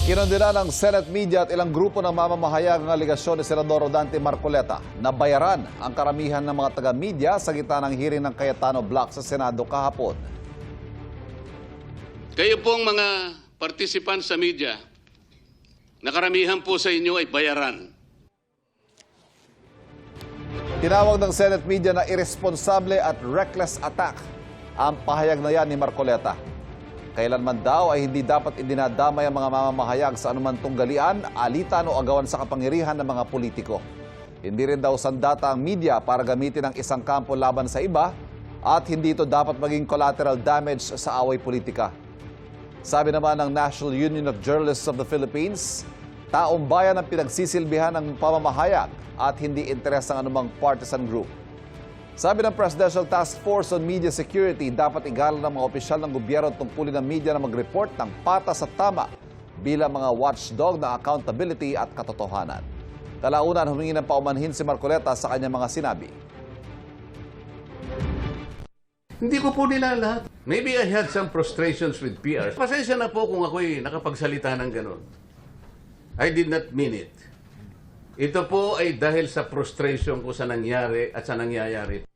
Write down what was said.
Kinundina ng Senate Media at ilang grupo ng mamamahayag ng aligasyon ni Senador Rodante Marcoleta na bayaran ang karamihan ng mga taga-media sa gitna ng hearing ng Cayetano Block sa Senado kahapon. Kayo pong mga participants sa media, na karamihan po sa inyo ay bayaran. Tinawag ng Senate Media na irresponsable at reckless attack ang pahayag na yan ni Marcoleta. Kailanman daw ay hindi dapat idinadamay ang mga mamamahayag sa anuman tunggalian, alitan o agawan sa kapangyarihan ng mga politiko. Hindi rin daw sandata ang media para gamitin ang isang kampo laban sa iba at hindi ito dapat maging collateral damage sa away politika. Sabi naman ng National Union of Journalists of the Philippines, taong bayan ang pinagsisilbihan ng pamamahayag at hindi interes ng anumang partisan group. Sabi ng Presidential Task Force on Media Security, dapat igalang ng mga opisyal ng gobyerno tungkulin ng media na mag-report ng patas at tama bilang mga watchdog ng accountability at katotohanan. Kalaunan, humingi ng paumanhin si Marcoleta sa kanyang mga sinabi. Hindi ko po nila lahat. Maybe I had some frustrations with PR. Pasensya na po kung ako'y nakapagsalita ng ganun. I did not mean it. Ito po ay dahil sa frustration ko sa nangyari at sa nangyayari.